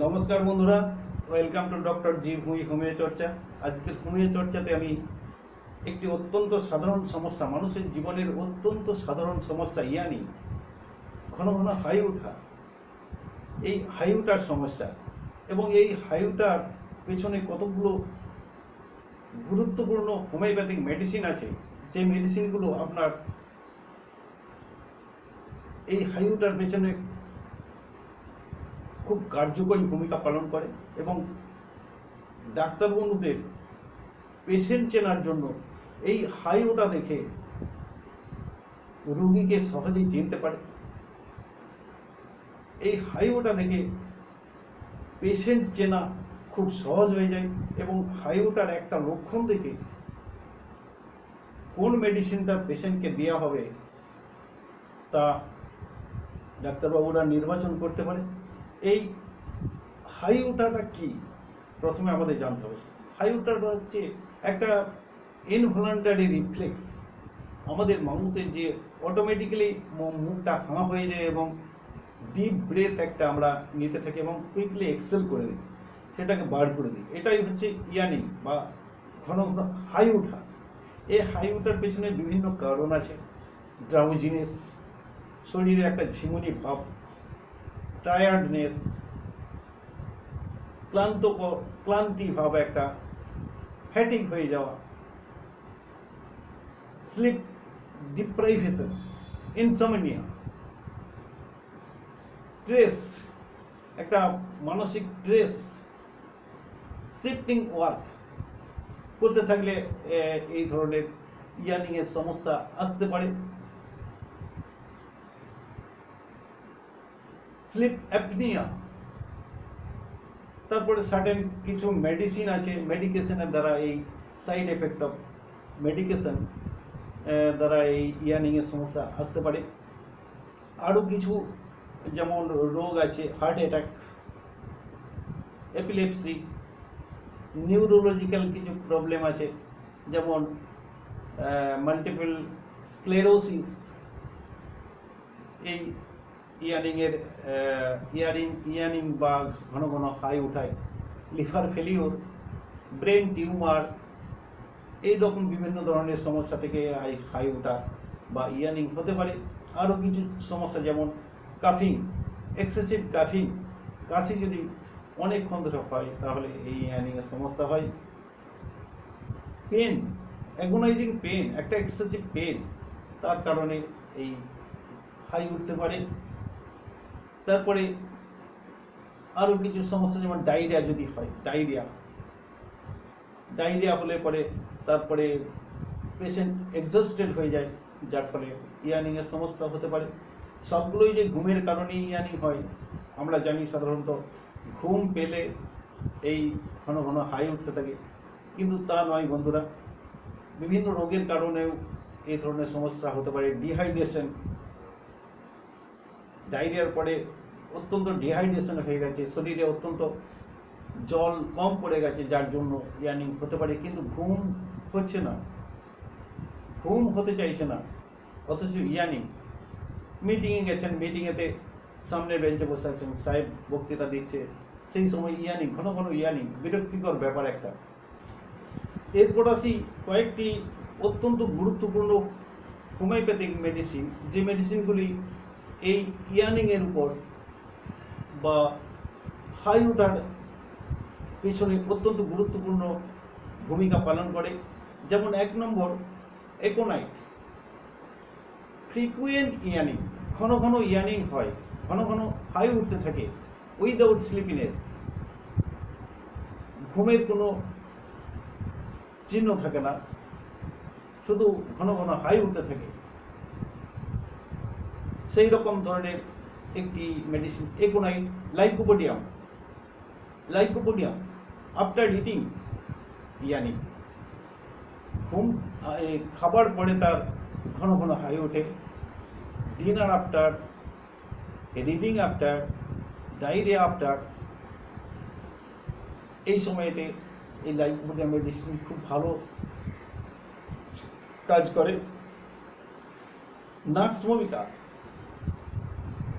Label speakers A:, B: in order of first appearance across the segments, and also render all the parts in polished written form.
A: নমস্কার বন্ধুরা, welcome to doctor জি ভুঁই হোমিও চর্চা। আজকের হোমিও চর্চাতে আমি একটি অত্যন্ত সাধারণ সমস্যা, মানুষের জীবনের অত্যন্ত সাধারণ সমস্যা ইয়ানি ঘন ঘন হাই ওঠা, এই হাই ওঠার সমস্যা এবং এই হাই ওঠার পেছনে কতগুলো গুরুত্বপূর্ণ হোমিওপ্যাথিক মেডিসিন আছে, যে মেডিসিনগুলো আপনার এই হাই ওঠার পেছনে খুব কার্যকরী ভূমিকা পালন করে এবং ডাক্তার বন্ধুদের পেশেন্ট চেনার জন্য এই হাই ওটা দেখে রোগীকে সহজেই চিনতে পারে। এই হাই ওটা দেখে পেশেন্ট চেনা খুব সহজ হয়ে যায় এবং হাই ওটার একটা লক্ষণ দেখে কোন মেডিসিনটা পেশেন্টকে দেওয়া হবে তা ডাক্তারবাবুরা নির্বাচন করতে পারে। এই হাই ওঠাটা কি প্রথমে আমাদের জানতে হবে। হাই ওঠাটা হচ্ছে একটা ইনভলান্টারি রিফ্লেক্স, আমাদের মাউথের যে অটোমেটিক্যালি মুখটা হাঁ হয়ে যায় এবং ডিপ ব্রেথ একটা আমরা নিতে থাকি এবং কুইকলি এক্সেল করে দিই, সেটাকে বার করে দিই। এটাই হচ্ছে ইয়ানিং বা ঘন ঘন হাই ওঠা। এই হাই ওঠার পেছনে বিভিন্ন কারণ আছে। ড্রাউজিনেস, শরীরে একটা ঝিমুনি ভাব, টায়ার্ডনেস, ক্লান্তি ভাব, একটা ফ্যাটিক হয়ে যাওয়া, স্লিপ ডিপ্রাইভেশন, ইনসমনিয়া, স্ট্রেস, একটা মানসিক স্ট্রেস, শিফটিং ওয়ার্ক করতে থাকলে এই ধরনের ইয়ানিং এর সমস্যা আসতে পারে। স্লিপ অ্যাপনিয়া, তারপরে সার্টেন কিছু মেডিসিন আছে, মেডিকেশনের দ্বারা এই সাইড এফেক্ট অফ মেডিকেশন দ্বারা এই ইয়ানিং এর সমস্যা আসতে পারে। আরও কিছু যেমন রোগ আছে, হার্ট অ্যাটাক, এপিলেপসি, নিউরোলজিক্যাল কিছু প্রবলেম আছে যেমন মাল্টিপল স্ক্লেরোসিস, এই ইয়ানিং বা ঘন ঘন হাই উঠায়, লিভার ফেলিওর, ব্রেন টিউমার, এই রকম বিভিন্ন ধরনের সমস্যা থেকে হাই ওঠা বা ইয়ানিং হতে পারে। আরও কিছু সমস্যা যেমন কাফিং, এক্সেসিভ কাফিং, কাশি যদি অনেকক্ষণ ধরে হয় তাহলে এই ইয়ানিং এর সমস্যা হয়। পেন, অ্যাগোনাইজিং পেন, একটা এক্সেসিভ পেন, তার কারণে এই হাই উঠতে পারে। তারপরে আরও কিছু সমস্যা যেমন ডায়রিয়া যদি হয়, ডায়রিয়া হলে পরে তারপরে পেশেন্ট এক্সস্টেড হয়ে যায়, যার ফলে ইয়ানিং এর সমস্যা হতে পারে। সবগুলোই যে ঘুমের কারণে ইয়ানিং হয় আমরা জানি, সাধারণত ঘুম পেলে এই ঘন ঘন হাই উঠতে থাকে, কিন্তু তা নয় বন্ধুরা। বিভিন্ন রোগের কারণেও এই ধরনের সমস্যা হতে পারে। ডিহাইড্রেশন, ডায়রিয়ার পরে অত্যন্ত ডিহাইড্রেশন হয়ে গেছে, শরীরে অত্যন্ত জল কম পড়ে গেছে, যার জন্য ইয়ানিং হতে পারে। কিন্তু ঘুম হচ্ছে না, ঘুম হতে চাইছে না, অথচ ইয়ানিং। মিটিংয়ে গেছেন, মিটিংয়েতে সামনের বেঞ্চে বসে আছেন, সাহেব বক্তৃতা দিচ্ছে, সেই সময় ইয়ানিং, ঘন ঘন ইয়ানিং, বিরক্তিকর ব্যাপার একটা। এরপর আসি কয়েকটি অত্যন্ত গুরুত্বপূর্ণ হোমিওপ্যাথিক মেডিসিন, যে মেডিসিনগুলি এই ইয়ানিং এর উপর বা হাই ওঠার পেছনে অত্যন্ত গুরুত্বপূর্ণ ভূমিকা পালন করে। যেমন 1 নম্বর একোনাইট। ফ্রিকুয়েন্ট ইয়ানিং, ঘন ঘন ইয়ানিং হয়, ঘন ঘন হাই উঠতে থাকে উইদাউট স্লিপিনেস, ঘুমের কোনো চিহ্ন থাকে না, শুধু ঘন ঘন হাই উঠতে থাকে, সেই রকম ধরনের একটি medicine aconite. Lycopodium, after eating yawning, খাবার পরে তার ঘন ঘন হাই ওঠে। Dinner after, reading after, diarrhoea after, এই সময়তে এই লাইকোপোডিয়াম মেডিসিন খুব ভালো কাজ করে। নাক্স ভূমিকা,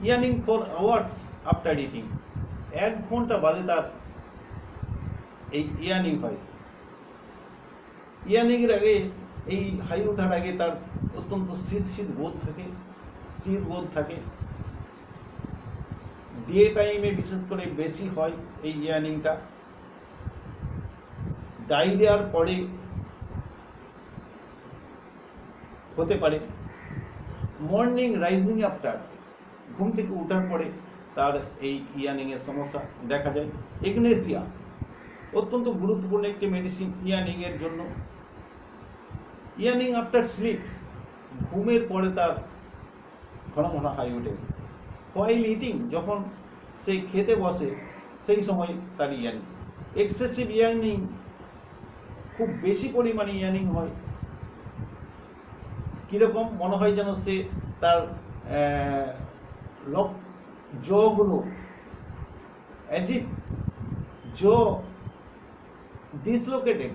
A: earning for hours after eating, 1 ঘন্টা বাদে তার এই ইয়ানিং হয়। ইয়ানিং এর আগে, এই হাই ওঠার আগে তার অত্যন্ত শীত বোধ থাকে। ডে টাইমে বিশেষ করে বেশি হয় এই ইয়ানিংটা। ডায়রিয়ার পরে হতে পারে। মর্নিং রাইজিং আফটার, ঘুম থেকে ওঠার পরে তার এই ইয়ানিং এর সমস্যা দেখা যায়। এগনেসিয়া অত্যন্ত গুরুত্বপূর্ণ একটি মেডিসিন ইয়ানিং এর জন্য। ইয়ানিং আফটার স্লিপ, ঘুমের পরে তার ঘন ঘন হাই ওঠে। হোয়াইল ইটিং, যখন সে খেতে বসে সেই সময় তার ইয়ানিং। এক্সেসিভ ইয়ানিং, খুব বেশি পরিমাণে ইয়ানিং হয়। কীরকম মনে হয় যেন সে তার জগুলো অ্যাজিভ জ ডিসলোকেটেড,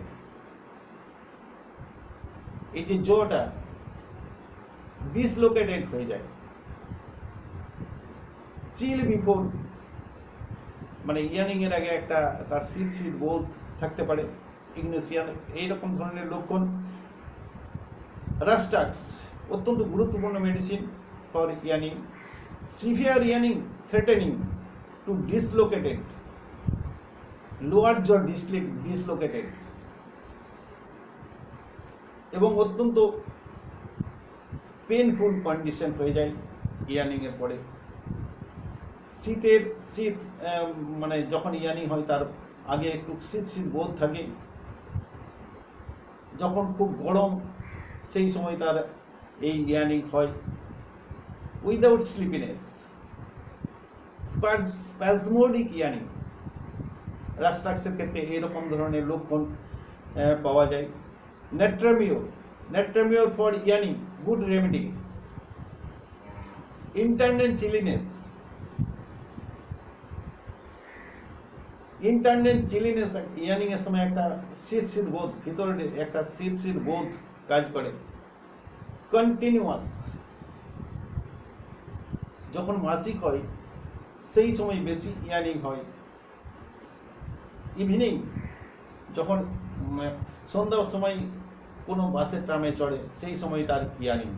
A: এই যে জটা ডিসলোকেটেড হয়ে যায়। চিল বিফোর, মানে ইয়ানিং এর আগে একটা তার শীত বোধ থাকতে পারে। ইগনেসিয়ান এইরকম ধরনের লক্ষণ। রাস্টাক্স অত্যন্ত গুরুত্বপূর্ণ medicine for yawning. Severe yawning threatening to dislocated, lower jaw dislocated, এবং অত্যন্ত পেনফুল কন্ডিশন হয়ে যায় ইয়ানিং এর পরে। শীত মানে যখন ইয়ানিং হয় তার আগে একটু শীত বোধ থাকে। যখন খুব গরম সেই সময় তার এই ইয়ানিং হয়। উইদাউট স্লিপিনেস, স্প্যাজমোডিক ইয়ানিং, রাস্টাক্সের ক্ষেত্রে এরকম ধরনের লক্ষণ পাওয়া যায়। নেট্রামিওর ফর ইয়ানিং, গুড রেমেডি। ইন্টারনাল চিলিনেস, ইয়ানিং এর সময় একটা শীত বোধ, ভিতরে একটা শীত বোধ কাজ করে। কন্টিনিউয়াস, যখন মাসিক হয় সেই সময় বেশি ইয়ানিং হয়। ইভিনিং, যখন সন্ধ্যার সময় কোনো বাসের ট্রামে চড়ে সেই সময় তার ইয়ানিং।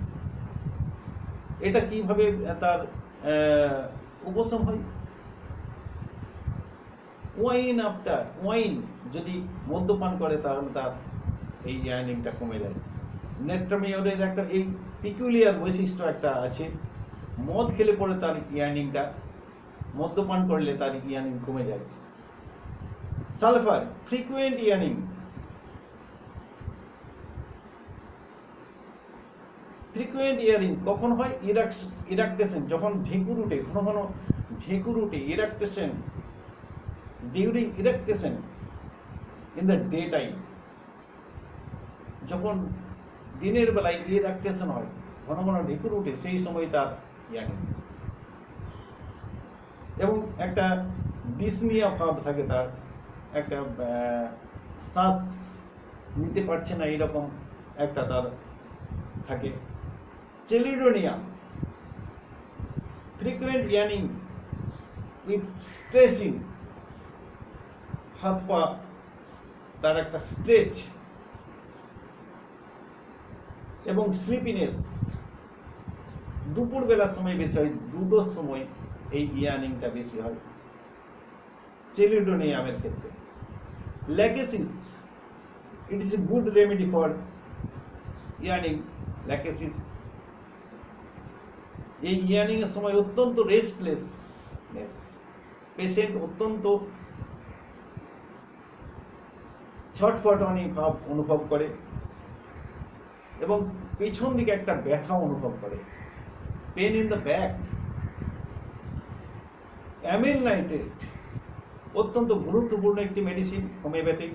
A: এটা কিভাবে তার উপশম হয়? ওয়াইন যদি মদ্যপান করে তাহলে তার এই ইয়ানিংটা কমে যায়। নেট্রামিওরের একটা এই পিকুলিয়ার বৈশিষ্ট্য একটা আছে, মদ খেলে পরে তার ইয়ানিংটা, মদ্যপান করলে তার ইয়ানিং কমে যায়। Sulphur, frequent yawning. Frequent yawning কখন হয়? ইরাকটেশন, যখন ঢেকুর উঠে, ঘন ঘন ঢেকুর উঠে, eructation, during eructation in the day time, যখন দিনের বেলায় ইরাকটেশন হয়, ঘন ঘন ঢেকুর উঠে, সেই সময় তার ইয়ানিং। এবং একটা ডিসনিয়া ভাব থাকে, তার একটা শ্বাস নিতে পারছে না এরকম একটা তার থাকে। চেলিডোনিয়া, ফ্রিকুয়েন্ট ইয়ানিং উইথ স্ট্রেচিং, হাত পা তার একটা স্ট্রেচ, এবং স্লিপিনেস, দুপুর বেলার সময় বেশি হয়, 2টোর সময় এই ইয়ানিংটা বেশি হয় চেলিডোনিয়ামের ক্ষেত্রে। Lachesis, it is a good remedy for yawning. Lachesis, এই ইয়ানিং এর সময় অত্যন্ত রেস্টলেসনেস, পেশেন্ট অত্যন্ত ছটফটানি ভাব অনুভব করে এবং পেছন দিকে একটা ব্যথা অনুভব করে, pain in the back. Amyl nitrate অত্যন্ত গুরুত্বপূর্ণ একটি মেডিসিন, হোমিওপ্যাথিক।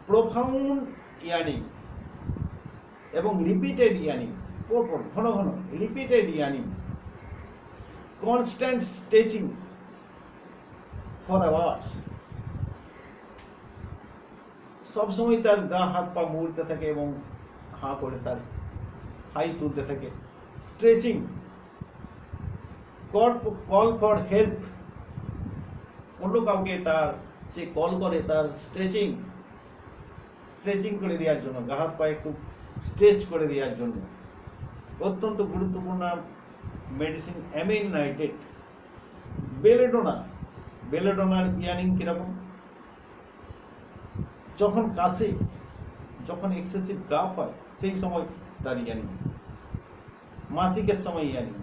A: প্রোফাউন্ড ইয়ানিং এবং রিপিটেড ইয়ানিং, ঘন ঘন repeated yawning, constant stretching for hours, সবসময় তার গা হাত পা মুড়তে থাকে এবং হাঁ করে তার হাই তুলতে থাকে। স্ট্রেচিং, কল ফর হেল্প অন্য কাউকে তার সে কল করে তার স্ট্রেচিং করে দেওয়ার জন্য, গা হাত পায়ে একটু স্ট্রেচ করে দেওয়ার জন্য। অত্যন্ত গুরুত্বপূর্ণ মেডিসিন অ্যামিন নাইট্রেট। বেলেডোনার ইয়ানিং কিরকম? যখন কাশে, যখন এক্সেসিভ কাফ হয় সেই সময় তার ইয়ানিং, মাসিকের সময় ইয়ানিং।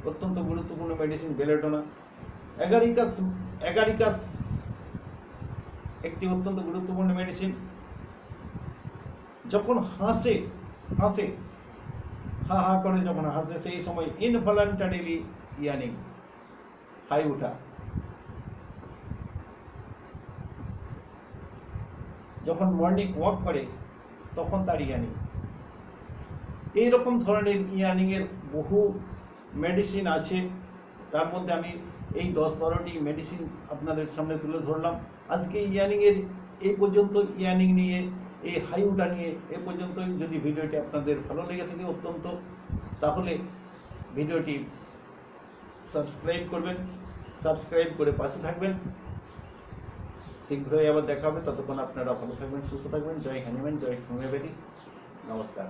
A: অত্যন্ত গুরুত্বপূর্ণ মেডিসিন বেলেডোনা। অ্যাগারিকাস একটি অত্যন্ত গুরুত্বপূর্ণ মেডিসিন। যখন হাসে হা হা করে যখন হাসে সেই সময় ইনভলান্টারিলি ইয়ানিং, হাই উঠা। যখন মর্নিং ওয়াক করে তখন তার ইয়ানিং। এইরকম ধরনের ইয়ানিং এর বহু মেডিসিন আছে। তার মধ্যে আমি এই 10-12টি মেডিসিন আপনাদের সামনে তুলে ধরলাম আজকে। ইয়ানিং এর এই পর্যন্ত, ইয়ানিং নিয়ে, এই হাই উঠা নিয়ে এ পর্যন্তই। যদি ভিডিওটি আপনাদের ভালো লেগে থাকে অত্যন্ত, তাহলে ভিডিওটি সাবস্ক্রাইব করবেন, সাবস্ক্রাইব করে পাশে থাকবেন। শীঘ্রই আবার দেখা হবে, ততক্ষণ আপনারা ভালো থাকবেন, সুস্থ থাকবেন। জয় হ্যানিম্যান, জয় হোমিওপ্যাথি। নমস্কার।